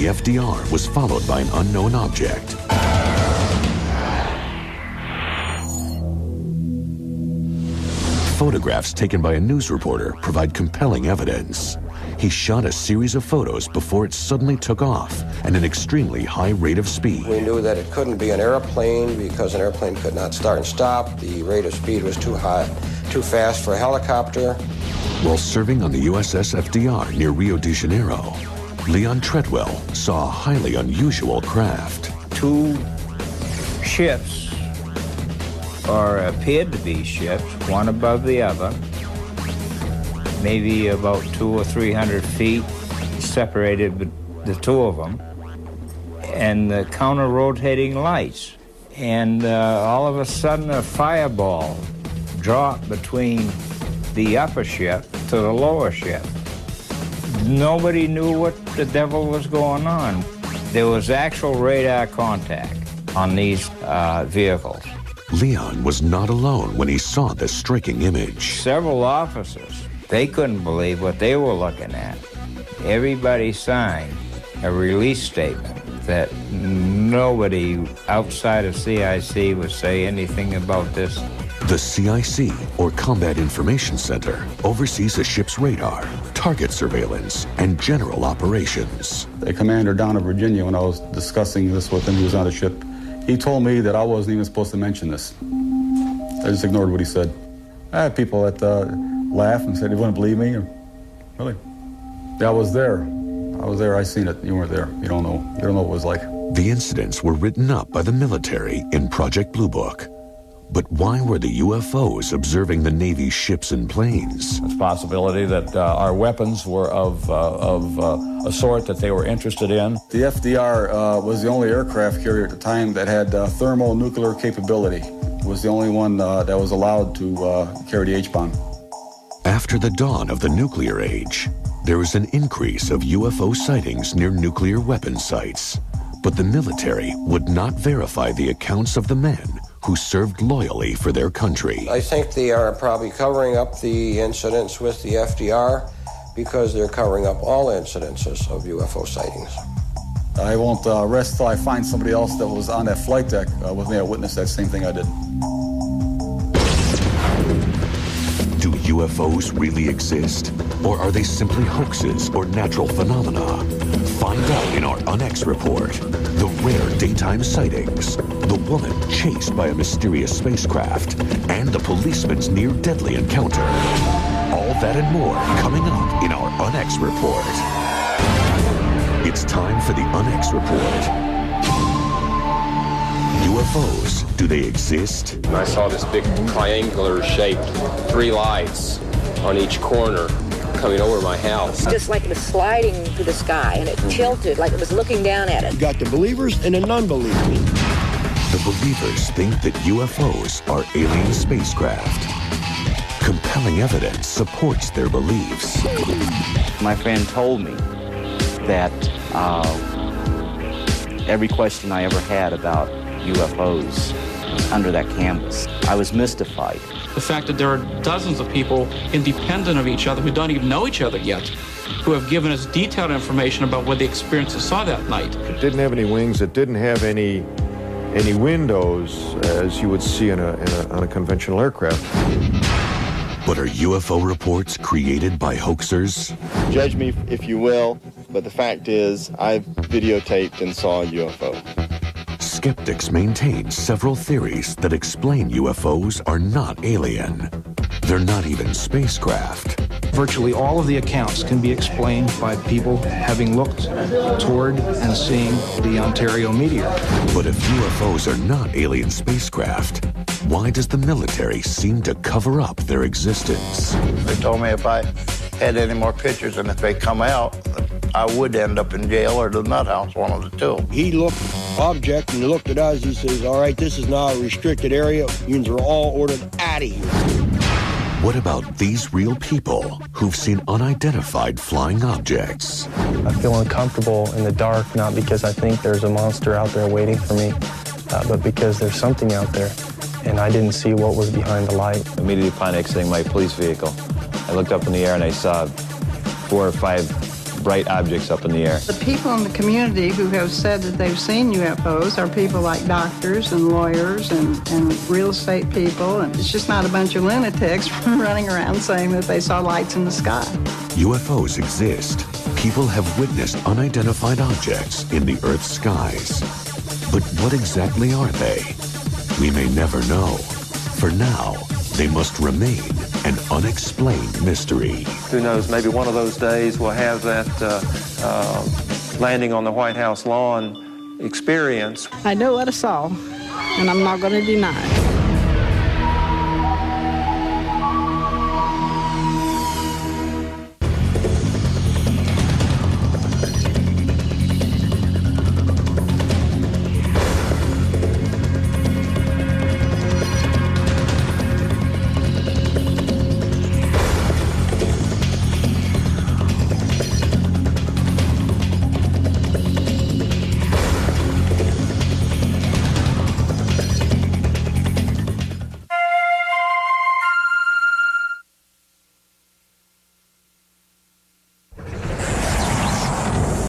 the FDR was followed by an unknown object. Photographs taken by a news reporter provide compelling evidence. He shot a series of photos before it suddenly took off at an extremely high rate of speed. We knew that it couldn't be an airplane because an airplane could not start and stop. The rate of speed was too high, too fast for a helicopter. While serving on the USS FDR near Rio de Janeiro, Leon Treadwell saw a highly unusual craft. Two ships, or appeared to be ships, one above the other, maybe about 200 or 300 feet separated the two of them, and the counter-rotating lights. And all of a sudden a fireball dropped between the upper ship to the lower ship. Nobody knew what the devil was going on. There was actual radar contact on these vehicles. Leon was not alone when he saw this striking image. Several officers, they couldn't believe what they were looking at. Everybody signed a release statement that nobody outside of CIC would say anything about this. The CIC, or Combat Information Center, oversees a ship's radar, target surveillance, and general operations. The commander down in Virginia, when I was discussing this with him, he was on the ship, he told me that I wasn't even supposed to mention this. I just ignored what he said. I had people that laughed and said, "You wouldn't believe me?" Really? Yeah, I was there. I seen it. You weren't there. You don't know. You don't know what it was like. The incidents were written up by the military in Project Blue Book. But why were the UFOs observing the Navy's ships and planes? It's a possibility that our weapons were of a sort that they were interested in. The FDR was the only aircraft carrier at the time that had thermonuclear capability. It was the only one that was allowed to carry the H-bomb. After the dawn of the nuclear age, there was an increase of UFO sightings near nuclear weapon sites. But the military would not verify the accounts of the men who served loyally for their country. I think they are probably covering up the incidents with the FDR because they're covering up all incidences of UFO sightings. I won't rest till I find somebody else that was on that flight deck with me that witnessed that same thing I did. Do UFOs really exist? Or are they simply hoaxes or natural phenomena? Find out in our UNX report. The rare daytime sightings, the woman chased by a mysterious spacecraft, and the policeman's near-deadly encounter. All that and more coming up in our UNX report. It's time for the UNX report. UFOs, do they exist? I saw this big triangular shape, 3 lights on each corner coming over my house. Just like it was sliding through the sky, and it tilted like it was looking down at it. You got the believers and the non-believers. The believers think that UFOs are alien spacecraft. Compelling evidence supports their beliefs. My friend told me that every question I ever had about UFOs was under that canvas. I was mystified. The fact that there are dozens of people independent of each other who don't even know each other yet, who have given us detailed information about what the experiences saw that night. It didn't have any wings. It didn't have any windows as you would see on a conventional aircraft. But are UFO reports created by hoaxers? Judge me if you will, but the fact is I've videotaped and saw a UFO. Skeptics maintain several theories that explain UFOs are not alien. They're not even spacecraft. Virtually all of the accounts can be explained by people having looked toward and seeing the Ontario meteor. But if UFOs are not alien spacecraft, why does the military seem to cover up their existence? They told me if I had any more pictures and if they come out, I would end up in jail or the nut house, one of the two. He looked object and he looked at us. He says, "All right, this is now a restricted area. You are all ordered out of here." What about these real people who've seen unidentified flying objects? I feel uncomfortable in the dark, not because I think there's a monster out there waiting for me, but because there's something out there, and I didn't see what was behind the light. Immediately upon exiting my police vehicle, I looked up in the air and I saw 4 or 5 bright objects up in the air. The people in the community who have said that they've seen UFOs are people like doctors and lawyers and real estate people, and it's just not a bunch of lunatics running around saying that they saw lights in the sky. UFOs exist. People have witnessed unidentified objects in the Earth's skies. But what exactly are they? We may never know. For now, they must remain an unexplained mystery. Who knows, maybe one of those days we'll have that landing on the White House lawn experience. I know what I saw, and I'm not going to deny it.